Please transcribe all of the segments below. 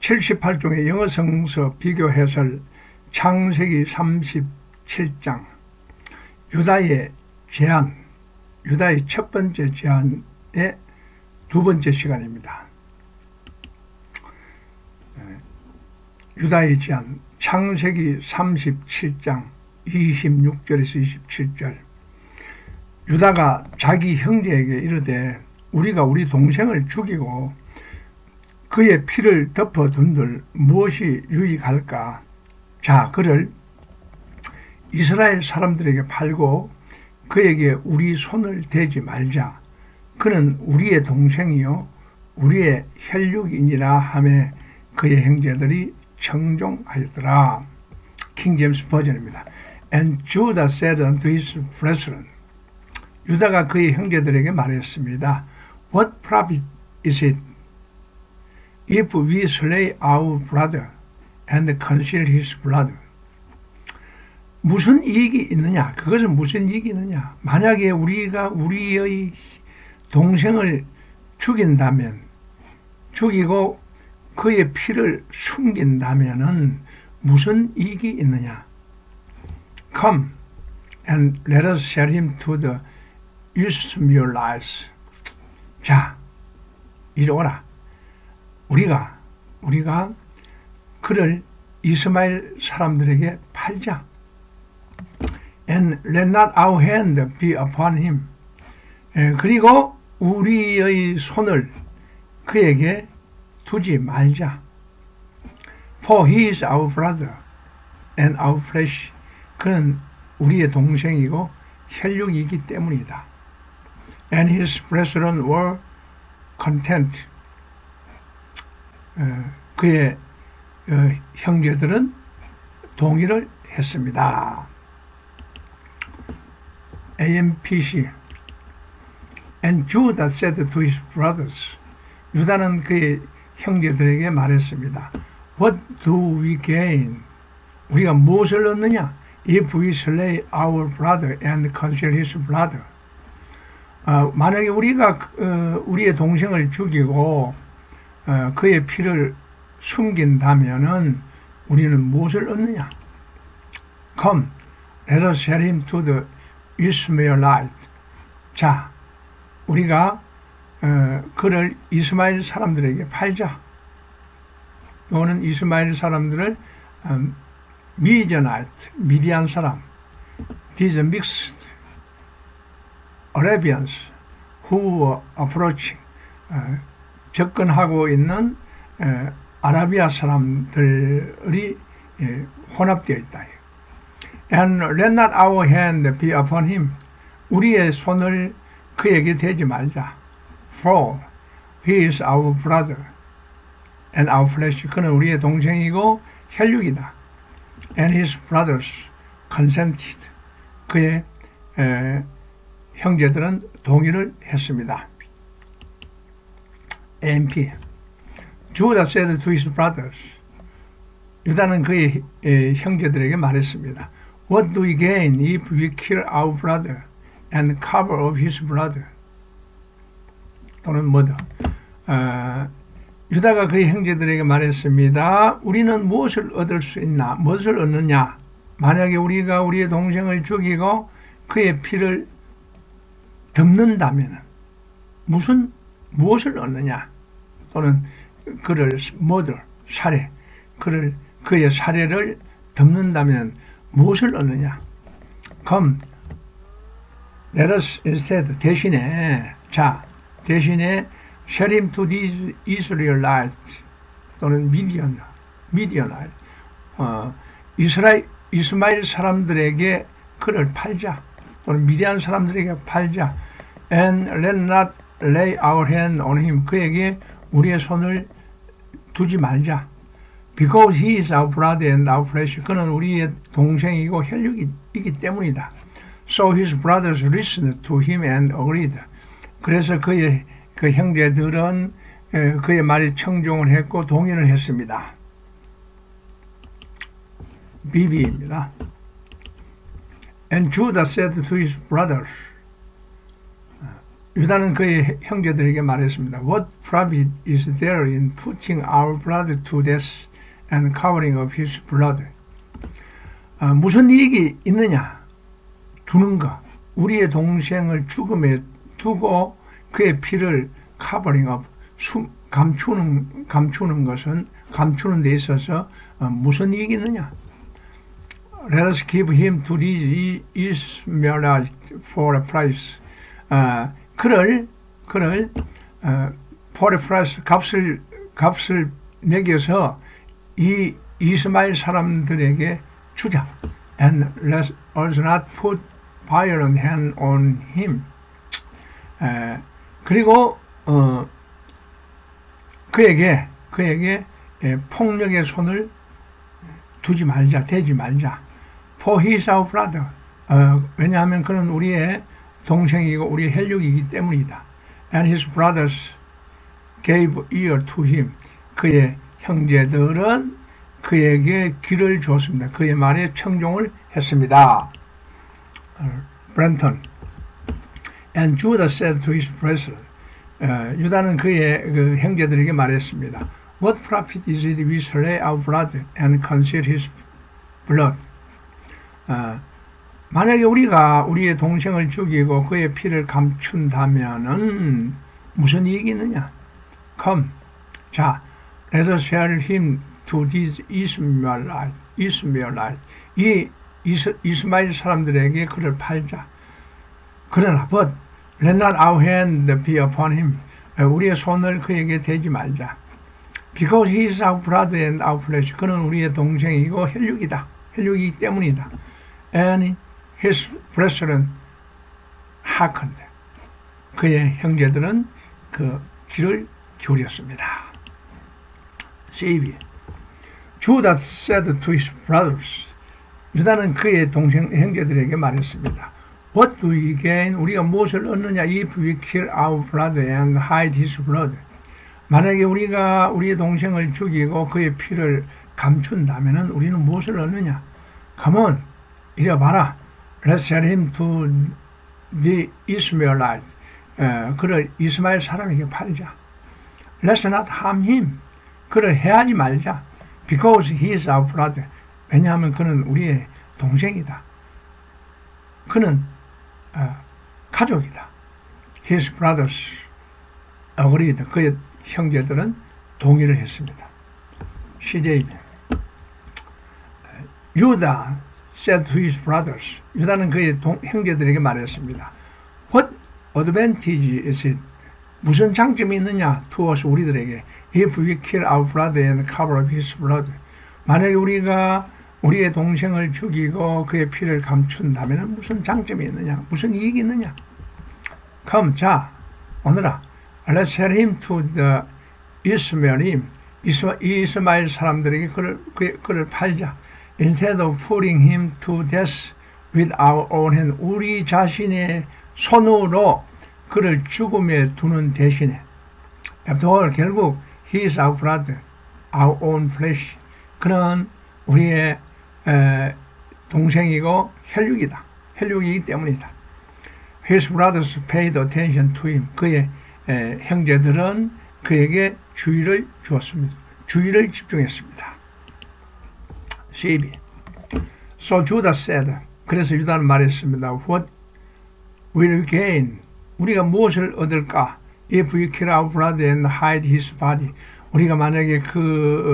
78종의 영어 성서 비교 해설 창세기 37장 유다의 제안, 유다의 첫 번째 제안의 두 번째 시간입니다. 유다의 제안 창세기 37장 26절에서 27절 유다가 자기 형제에게 이르되 우리가 우리 동생을 죽이고 그의 피를 덮어둔들 무엇이 유익할까? 자, 그를 이스라엘 사람들에게 팔고 그에게 우리 손을 대지 말자. 그는 우리의 동생이요 우리의 혈육이니라 하며 그의 형제들이 청종하였더라. 킹제임스 버전입니다. And Judah said unto his brethren, 유다가 그의 형제들에게 말했습니다. What profit is it if we slay our brother and conceal his blood? 무슨 이익이 있느냐? 그것은 무슨 이익이 있느냐? 만약에 우리가 우리의 동생을 죽인다면, 죽이고 그의 피를 숨긴다면은 무슨 이익이 있느냐? Come and let us sell him to the Ishmaelites. 자, 이리 오라. 우리가 그를 이스마엘 사람들에게 팔자. And let not our hand be upon him. 그리고 우리의 손을 그에게 두지 말자. For he is our brother and our flesh. 그는 우리의 동생이고 혈육이기 때문이다. And his brethren were content. 그의 형제들은 동의를 했습니다. AMPC And Judah said to his brothers. 유다는 그의 형제들에게 말했습니다. What do we gain? 우리가 무엇을 얻느냐? If we slay our brother and conceal his blood. 만약에 우리가 우리의 동생을 죽이고 그의 피를 숨긴다면은 우리는 무엇을 얻느냐? Come, let us sell him to the Ishmaelite. 자, 우리가 그를 이스마엘 사람들에게 팔자. 또는 이스마엘 사람들을 미디안 사람, these mixed Arabians who were approaching, 접근하고 있는 아라비아 사람들이 혼합되어 있다. And let not our hand be upon him. 우리의 손을 그에게 대지 말자. For he is our brother and our flesh. 그는 우리의 동생이고 혈육이다. And his brothers consented. 그의 형제들은 동의를 했습니다. AMP Judah said to his brothers. 유다는 그의 형제들에게 말했습니다. What do we gain if we kill our brother and cover up his blood? 또는 뭐다? 유다가 그의 형제들에게 말했습니다. 우리는 무엇을 얻을 수 있나? 무엇을 얻느냐? 만약에 우리가 우리의 동생을 죽이고 그의 피를 덮는다면 무엇을 얻느냐? 또는 그를 살해, 그의 살해를 덮는다면 무엇을 얻느냐? Come, let us instead 대신에 sell him to these Israelites 또는 Midianite 이스마엘 사람들에게 그를 팔자 또는 미디안 사람들에게 팔자. And let not lay our hand on him. 그에게 우리의 손을 두지 말자. Because he is our brother and our flesh. 그는 우리의 동생이고 혈육이기 때문이다. So his brothers listened to him and agreed. 그래서 그 형제들은 그의 말에 청종을 했고 동의를 했습니다. BB입니다. And Judah said to his brothers. 유다는 그의 형제들에게 말했습니다. What profit is there in putting our brother to death and covering of his blood? 무슨 이익이 있느냐? 두는 것. 우리의 동생을 죽음에 두고 그의 피를 covering of, 감추는 것은, 감추는 데 있어서 무슨 이익이 있느냐? Let us give him to these Ishmaelites for a price. 그를 for a price, 값을 매겨서 이 이스마엘 사람들에게 주자. And let us not put violent hand on him. 그리고 그에게 폭력의 손을 두지 말자, 대지 말자. For he is our brother. 왜냐하면 그는 우리의 동생이고 우리의 혈육이기 때문이다. And his brothers gave ear to him. 그의 형제들은 그에게 귀를 주었습니다. 그의 말에 청종을 했습니다. 브랜턴. And Judah said to his brethren. 유다는 그의 그 형제들에게 말했습니다. What profit is it we slay our brother and conceal his blood? 만약에 우리가 우리의 동생을 죽이고 그의 피를 감춘다면은 무슨 이익이 있느냐? Come, 자, let us sell him to these Ishmaelites. 이 이스마엘 사람들에게 그를 팔자. 그러나, but let not our hand be upon him. 우리의 손을 그에게 대지 말자. Because he is our brother and our flesh. 그는 우리의 동생이고 혈육이다. 혈육이기 때문이다. And his brethren hearkened. 그의 형제들은 그 귀를 기울였습니다. 세이비. Judah said to his brothers. 유다는 그의 형제들에게 말했습니다. What do we gain? 우리가 무엇을 얻느냐? If we kill our brother and hide his blood. 만약에 우리가 우리의 동생을 죽이고 그의 피를 감춘다면 우리는 무엇을 얻느냐? Come on, 이리 봐라. Let's sell him to the Ishmaelites. 그를 이스마엘 사람에게 팔자. Let's not harm him. 그를 해하지 말자. Because he is our brother. 왜냐하면 그는 우리의 동생이다. 그는 가족이다. His brothers agreed. 그의 형제들은 동의를 했습니다. CJ. 유다 said to his brothers. 유다는 그의 형제들에게 말했습니다. What advantage is it? 무슨 장점이 있느냐? to us, 우리들에게. If we kill our brother and cover up his blood. 만약에 우리가 우리의 동생을 죽이고 그의 피를 감춘다면 무슨 장점이 있느냐? 무슨 이익이 있느냐? Come, 자, 오늘아, let's sell him to the Ishmaelim. 이스마엘 사람들에게 그를 팔자. Instead of putting him to death with our own hand. 우리 자신의 손으로 그를 죽음에 두는 대신에. After all, 결국 he is our brother, our own flesh. 그는 우리의 동생이고 혈육이다. 혈육이기 때문이다. His brothers paid attention to him. 그의 형제들은 그에게 주의를 주었습니다. 주의를 집중했습니다. 12. So Judah said. 그래서 유다는 말했습니다. What will we gain? 우리가 무엇을 얻을까? If we kill our brother and hide his body. 우리가 만약에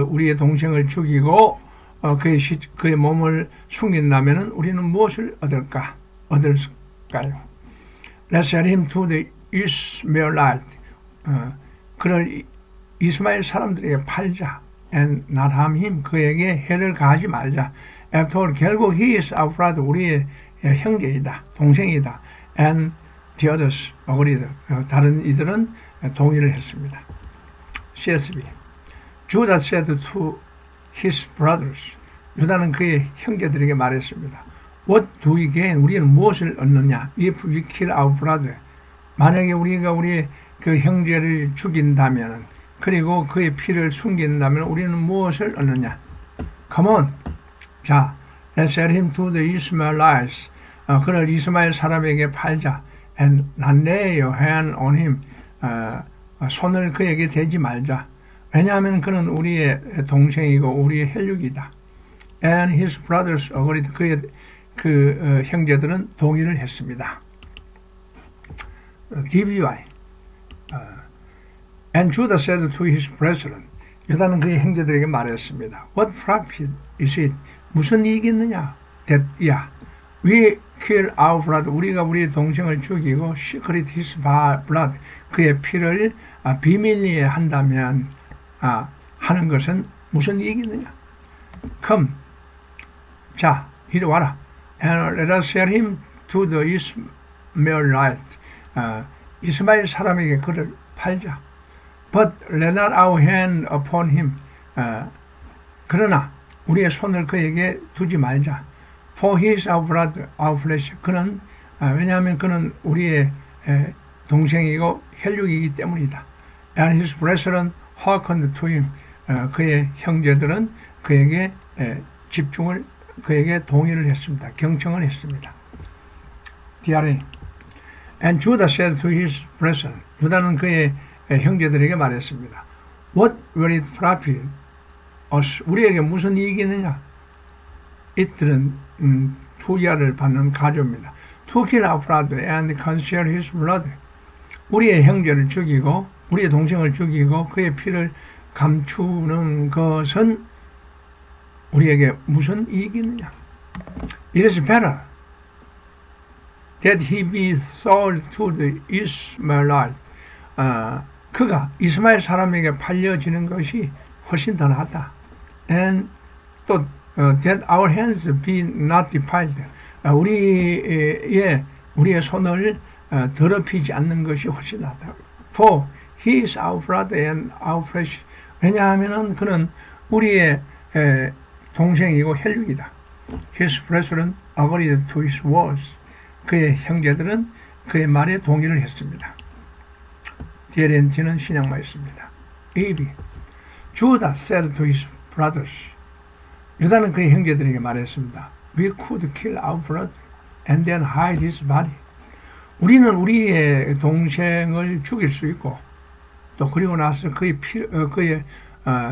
우리의 동생을 죽이고 그의 몸을 숨긴다면 우리는 무엇을 얻을까요? Let's sell him to the Ishmaelites. 그를 이스마엘 사람들에게 팔자. And not harm him. 그에게 해를 가하지 말자. After all, 결국 he is our brother. 우리의 형제이다. 동생이다. And the others agreed. 다른 이들은 동의를 했습니다. CSB. Judah said to his brothers. 유다는 그의 형제들에게 말했습니다. What do we gain? 우리는 무엇을 얻느냐? If we kill our brother. 만약에 우리가 우리의 그 형제를 죽인다면, 그리고 그의 피를 숨긴다면 우리는 무엇을 얻느냐? Come on. 자, let's sell him to the Ishmaelites. 그를 이스마엘 사람에게 팔자. and not lay your hand on him. 손을 그에게 대지 말자. 왜냐하면 그는 우리의 동생이고 우리의 혈육이다. And his brothers agreed. 그의 형제들은 동의를 했습니다. DBY. And Judah said to his brethren. 유다는 그의 형제들에게 말했습니다. What profit is it? 무슨 이익이 있느냐? That, yeah, we kill our brother. 우리가 우리의 동생을 죽이고 secret his blood. 그의 피를 비밀리에 한다면 하는 것은 무슨 이익이 있느냐? Come. 자, 이리 와라. And let us sell him to the Ishmaelite. 이스마엘 사람에게 그를 팔자. But let not our hand upon him. 그러나 우리의 손을 그에게 두지 말자. For he is our brother, our flesh. 그는 왜냐하면 그는 우리의 동생이고 혈육이기 때문이다. And his brethren hearkened to him. 그의 형제들은 그에게 그에게 동의를 했습니다. 경청을 했습니다. DRA. And Judah said to his brethren. 유다는 그의 형제들에게 말했습니다. What will it profit us? 우리에게 무슨 이익이 있느냐? 이들은 투야를 받는 가조입니다. To kill our brother and conceal his blood. 우리의 형제를 죽이고 우리의 동생을 죽이고 그의 피를 감추는 것은 우리에게 무슨 이익이 있느냐? It is better that he be sold to the Ishmaelite. 그가 이스마엘 사람에게 팔려지는 것이 훨씬 더 낫다. And 또 that our hands be not defiled. 우리의 손을 더럽히지 않는 것이 훨씬 낫다. For he is our brother and our flesh. 왜냐하면은 그는 우리의 동생이고 혈육이다. His brethren agreed to his words. 그의 형제들은 그의 말에 동의를 했습니다. DLNT는 신약만 있습니다. AB. Judah said to his brothers. 유다는 그의 형제들에게 말했습니다. We could kill our brother and then hide his body. 우리는 우리의 동생을 죽일 수 있고 또 그리고 나서 그의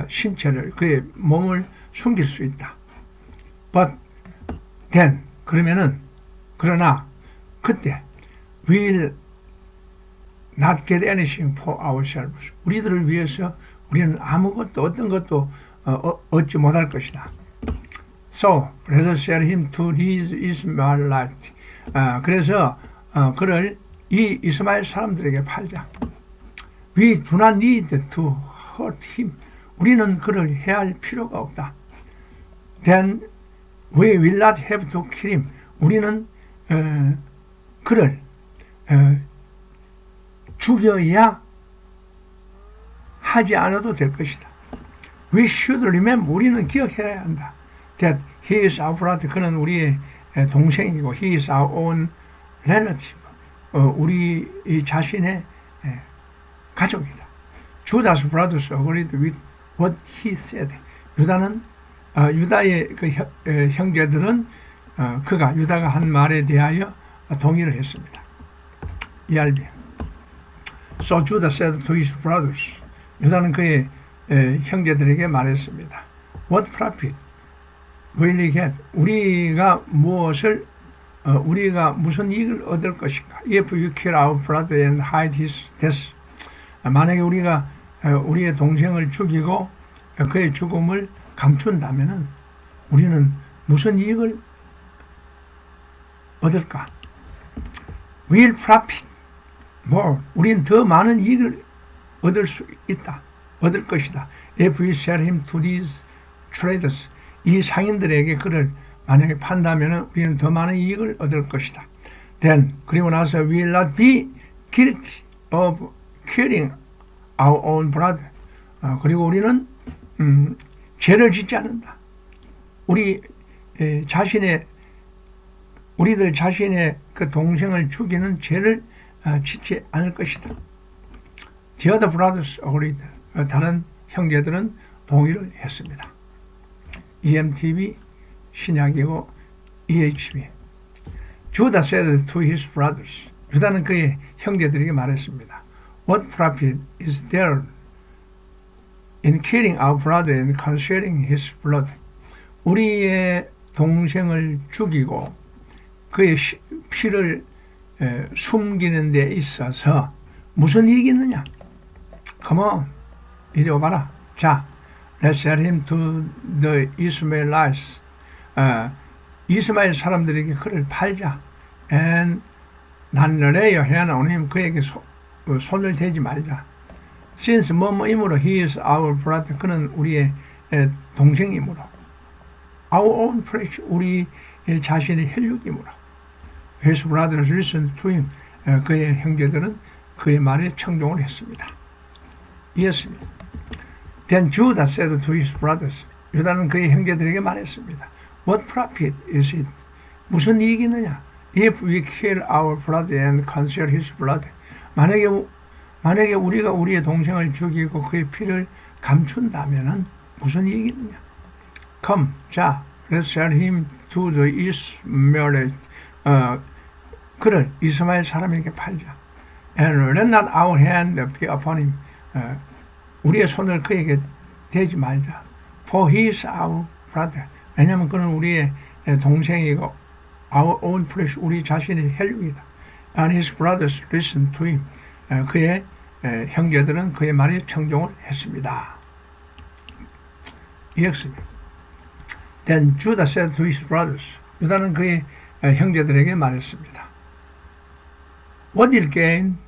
신체를 그의 몸을 숨길 수 있다. But then 그러나 그때 we'll not get anything for ourselves. 우리들을 위해서 우리는 아무것도 어떤 것도 얻지 못할 것이다. So let us sell him to these Ishmaelites. 그래서 그를 이 이스마엘 사람들에게 팔자. We do not need to hurt him. 우리는 그를 해할 필요가 없다. Then we will not have to kill him. 우리는 그를 죽여야 하지 않아도 될 것이다. We should remember. 우리는 기억해야 한다. That he is our brother. 그는 우리의 동생이고 he is our own relative. 우리 자신의 가족이다. Judah's brothers agreed with what he said. 유다의 그 형제들은 유다가 한 말에 대하여 동의를 했습니다. ERB. So Judah said to his brothers. 유다는 그의 형제들에게 말했습니다. What profit will we get? 우리가 무슨 이익을 얻을 것인가? If you kill our brother and hide his death. 만약에 우리가 우리의 동생을 죽이고 그의 죽음을 감춘다면은 우리는 무슨 이익을 얻을까? We'll profit more. 우리는 더 많은 이익을 얻을 것이다. If we sell him to these traders. 이 상인들에게 그를 만약에 판다면은 우리는 더 많은 이익을 얻을 것이다. Then 그리고 나서 we will not be guilty of killing our own brother. 그리고 우리는 죄를 짓지 않는다. 우리들 자신의 그 동생을 죽이는 죄를 짓지 않을 것이다. The other brothers agreed. 다른 형제들은 동의를 했습니다. EMTV 신약이고 EHV. Judah said to his brothers. 유다는 그의 형제들에게 말했습니다. What profit is there in killing our brother and concealing his blood? 우리의 동생을 죽이고 그의 피를 숨기는 데 있어서 무슨 이익이 있느냐? Come on, 이리 와봐라. 자, let's sell him to the Ishmaelites. 이스마엘 사람들에게 그를 팔자. And 난레여 해나오님 그에게 손을 대지 말자. Since 뭐뭐이므로 he is our brother. 그는 우리의 동생이므로. Our own flesh. 우리 자신의 혈육이므로. His brothers listened to him. 그의 형제들은 그의 말에 청종을 했습니다. 이었습니다. Then Judah said to his brothers. 유다는 그의 형제들에게 말했습니다. What profit is it? 무슨 이익이 있느냐? If we kill our brother and conceal his blood. 만약에 우리가 우리의 동생을 죽이고 그의 피를 감춘다면은 무슨 이익이 있느냐? Come, 자, let's sell him to the Ishmaelites. 그를 이스마엘 사람에게 팔자. And let not our hand be upon him. 우리의 손을 그에게 대지 말자. For he is our brother. 왜냐하면 그는 우리의 동생이고 our own flesh, 우리 자신의 혈육이다. And his brothers listened to him. 그의 형제들은 그의 말에 청종을 했습니다. 이었습니다. Then Judah said to his brothers. 유다는 그의 형제들에게 말했습니다. What will gain?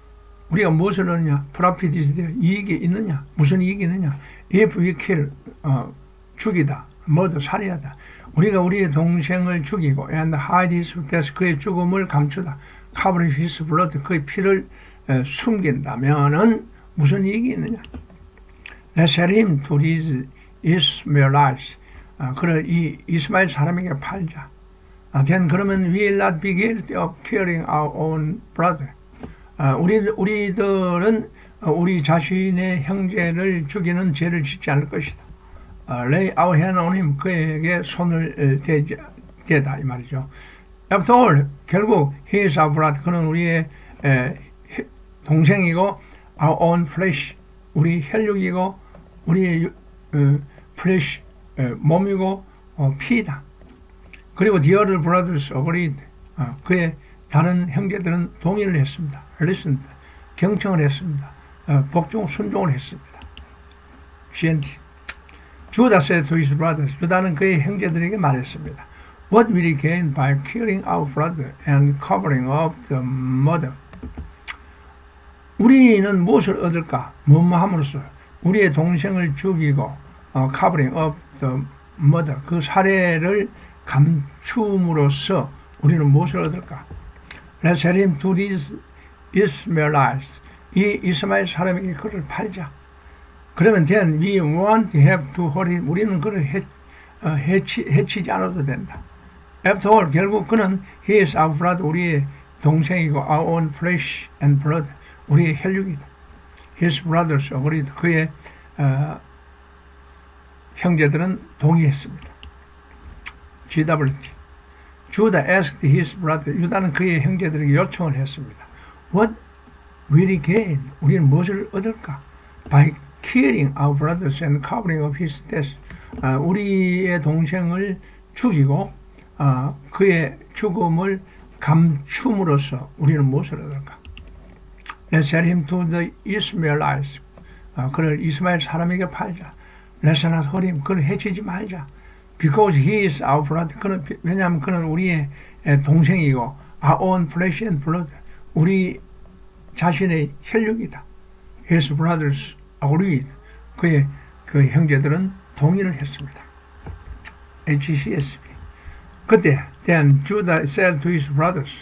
우리가 무엇을 얻느냐? Profit is there. 이익이 있느냐? 무슨 이익이 있느냐? If we kill, 죽이다, murder, 살해하다. 우리가 우리의 동생을 죽이고 and hide his death, 그의 죽음을 감추다. cover his blood, 그의 피를 숨긴다면은 무슨 이익이 있느냐? Let's sell him to these Ishmaelites. 그를 이 이스마엘 사람에게 팔자. Then 그러면 we will not be guilty of killing our own brother. 우리들은 우리 자신의 형제를 죽이는 죄를 짓지 않을 것이다. Lay our hand on him. 그에게 손을 대다 이 말이죠. After all, 결국 he is our brother. 그는 우리의 동생이고 our own flesh. 우리 혈육이고 우리의 flesh 몸이고 피이다. 그리고 the other brothers agreed. 그의 다른 형제들은 동의를 했습니다. listened. 경청을 했습니다. 순종을 했습니다. GNT. Judah said to his brothers. 유다는 그의 형제들에게 말했습니다. What will he gain by killing our brother and covering up the murder? 우리는 무엇을 얻을까? 뭐뭐함으로써 우리의 동생을 죽이고 covering up the murder, 그 살해를 감춤으로써 우리는 무엇을 얻을까? Let's sell him to these Ishmaelites. 이 이스마엘 사람에게 그를 팔자. 그러면 then we won't have to hurt him. 우리는 그를 해치지 않아도 된다. After all, 결국 그는 he is our brother. 우리의 동생이고 our own flesh and blood. 우리의 혈육이다. His brothers agreed. 그의 형제들은 동의했습니다. GWT. Judah asked his brother. 유다는 그의 형제들에게 요청을 했습니다. What will he gain? 우리는 무엇을 얻을까? By killing our brothers and covering up his death. 우리의 동생을 죽이고 그의 죽음을 감춤으로써 우리는 무엇을 얻을까? Let's sell him to the Ishmaelites. 그를 이스마엘 사람에게 팔자. Let's not hurt him. 그를 해치지 말자. Because he is our brother. 왜냐하면 그는 우리의 동생이고 our own flesh and blood. 우리 자신의 혈육이다. His brothers agreed. 그의 그 형제들은 동의를 했습니다. HCSB. 그때 then Judah said to his brothers.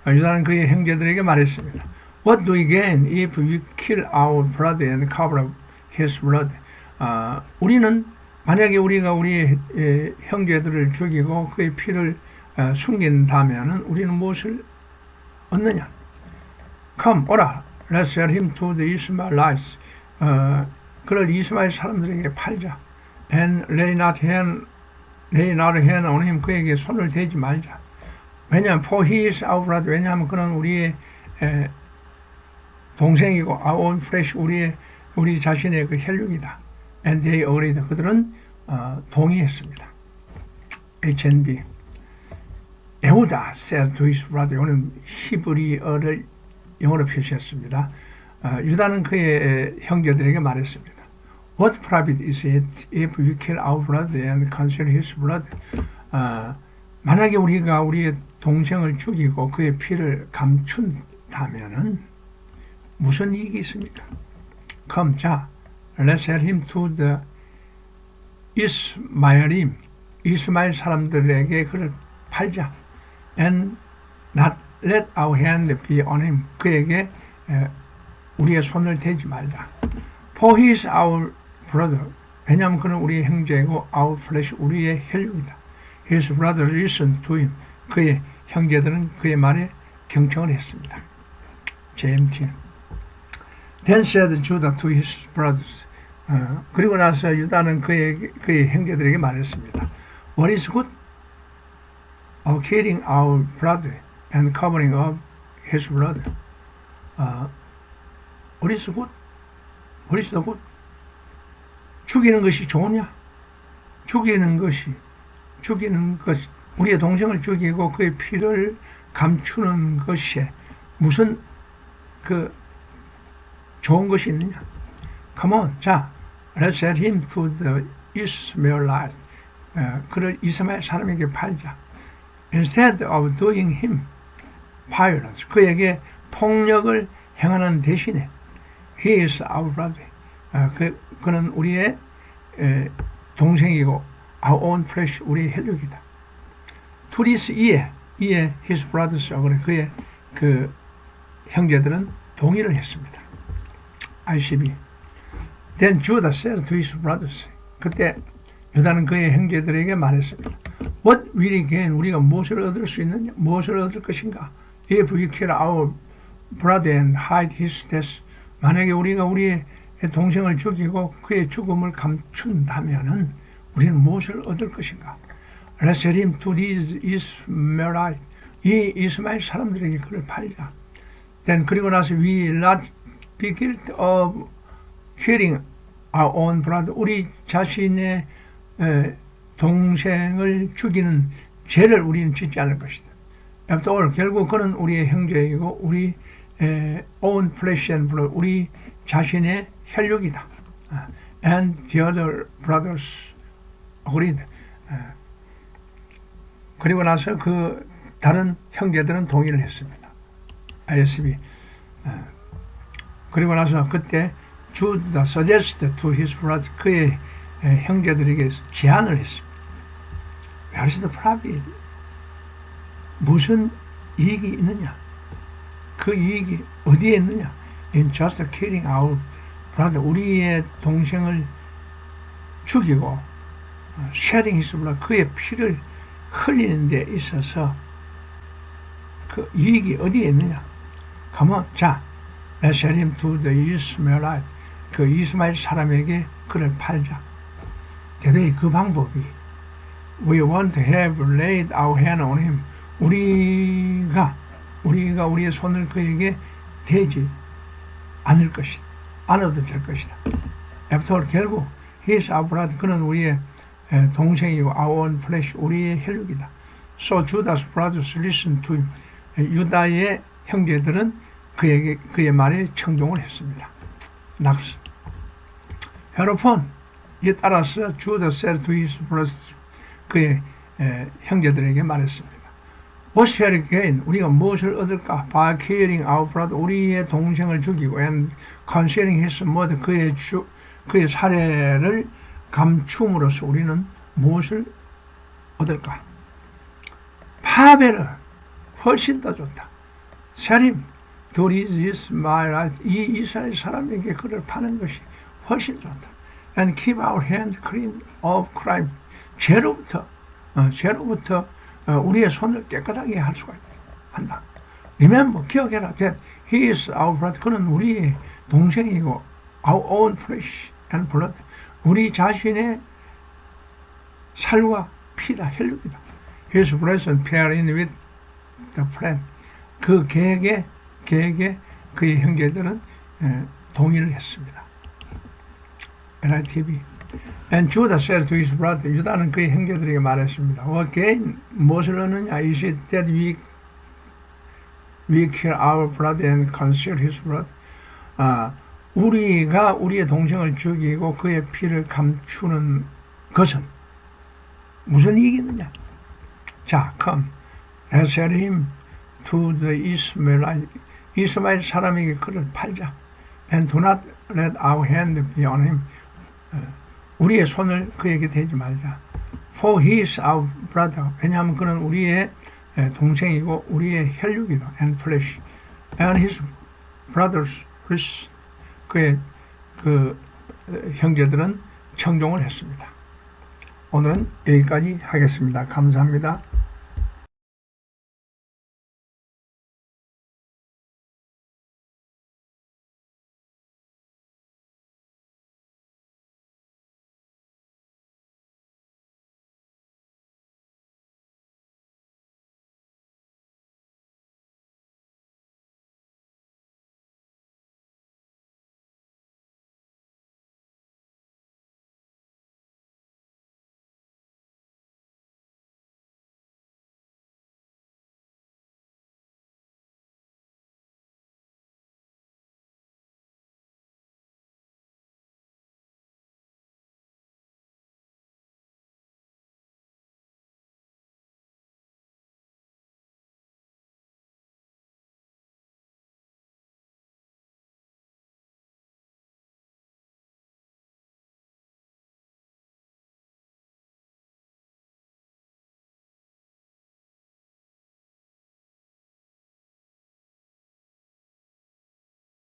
유다는 그의 형제들에게 말했습니다. What do we gain if we kill our brother and cover up his blood? 우리는 만약에 우리가 우리의 형제들을 죽이고 그의 피를 숨긴다면 우리는 무엇을 얻느냐? Come, 오라. Let's sell him to the Ishmaelites. 그를 이스마엘 사람들에게 팔자. And lay not hand on him. 그에게 손을 대지 말자. 왜냐하면 for he is our brother. 왜냐하면 그는 우리의 동생이고 our own flesh 우리 자신의 그 혈육이다. And they agreed. 그들은 동의했습니다. HNB 에후다 said to his brother. 오늘 히브리어를 영어로 표시했습니다. 유다는 그의 형제들에게 말했습니다. What profit is it if we kill our brother and conceal his blood? 만약에 우리가 우리의 동생을 죽이고 그의 피를 감춘다면은 무슨 이익이 있습니까? Come, 자, let's sell him to the 이스마엘임, 이스마엘 사람들에게 그를 팔자. And not let our hand be on him. 그에게 우리의 손을 대지 말자. For he is our brother. 왜냐하면 그는 우리의 형제이고 our flesh, 우리의 혈육이다. His brothers listened to him. 그의 형제들은 그의 말에 경청을 했습니다. JMT. Then said Judah to his brothers. 그리고 나서 유다는 그의 형제들에게 말했습니다. What is good? Of killing our brother and covering up his blood. What is good? What is the good? 죽이는 것이 좋으냐? 죽이는 것, 우리의 동생을 죽이고 그의 피를 감추는 것에 무슨 좋은 것이 있느냐? Come on, 자, let's sell him to the Ishmaelite. 그를 이스마엘 사람에게 팔자. Instead of doing him violence, 그에게 폭력을 행하는 대신에 he is our brother. 그는 우리의 동생이고 our own flesh, 우리의 혈육이다. To this 이에 his brothers, 그의 그 형제들은 동의를 했습니다. ICB. Then Judah said to his brothers. 그때 유다는 그의 형제들에게 말했습니다. What will we gain? 우리가 무엇을 얻을 수 있느냐? 무엇을 얻을 것인가? If we kill our brother and hide his death. 만약에 우리가 우리의 동생을 죽이고 그의 죽음을 감춘다면은 우리는 무엇을 얻을 것인가? Let's sell him to these Ishmaelite. 이 이스마엘 사람들에게 그를 팔자. Then 그리고 나서 we will not be guilty of killing our own brother. 우리 자신의 동생을 죽이는 죄를 우리는 짓지 않을 것이다. After all, 결국 그는 우리의 형제이고 우리 own flesh and blood, 우리 자신의 혈육이다. And the other brothers agreed. 그리고 나서 그 다른 형제들은 동의를 했습니다. ISB. 그리고 나서 그때 Judah suggested to his brother, 그의 형제들에게 제안을 했습니다. Where is the profit? 무슨 이익이 있느냐? 그 이익이 어디에 있느냐? In just killing our brother, 우리의 동생을 죽이고 shedding his blood, 그의 피를 흘리는 데 있어서 그 이익이 어디에 있느냐? Come on, 자, let's sell him to the Ishmaelite. 그 이스마엘 사람에게 그를 팔자. 대단히 그 방법이 We want to have laid our hand on him. 우리가 우리의 손을 그에게 대지 않을 것이다. 않아도 될 것이다. After all, 결국 he is our brother. 그는 우리의 동생이고 our own flesh, 우리의 혈육이다. So Judah's brothers listened to him. 유다의 형제들은 그의 말에 청종을 했습니다. 낙수. 헤로폰 이에 따라서 Judah said to his brothers, 그의 형제들에게 말했습니다. What shall we gain? 우리가 무엇을 얻을까? By killing our brother, 우리의 동생을 죽이고 and concealing his murder, 그의 살해를 감춤으로써 우리는 무엇을 얻을까? 파벨은 훨씬 더 좋다. 세림, 둘이 이스마엘, 이 이스라엘 사람에게 그를 파는 것이 훨씬 좋다. And keep our hand clean of crime. 죄로부터 우리의 손을 깨끗하게 할 수가 한다. Remember, 기억해라. That he is our brother. 그는 우리의 동생이고 our own flesh and blood. 우리 자신의 살과 피다, 혈육이다. His presence pair in with the plan. 그 계획에 계획에 그의 형제들은 동의를 했습니다. NITV. And Judah said to his brother, 유다는 그의 형제들에게 말했습니다. Again, 무엇을 얻느냐? Is it that we kill our brother and conceal his blood? 우리가 우리의 동생을 죽이고 그의 피를 감추는 것은 무슨 이익이느냐? 자, come, let's sell him to the Ishmaelite. 이스마엘 사람에게 그를 팔자. And do not let our hand be on him. 우리의 손을 그에게 대지 말자. For he is our brother. 왜냐하면 그는 우리의 동생이고 우리의 혈육이다. And flesh. And his brothers, 그의 형제들은 청종을 했습니다. 오늘은 여기까지 하겠습니다. 감사합니다.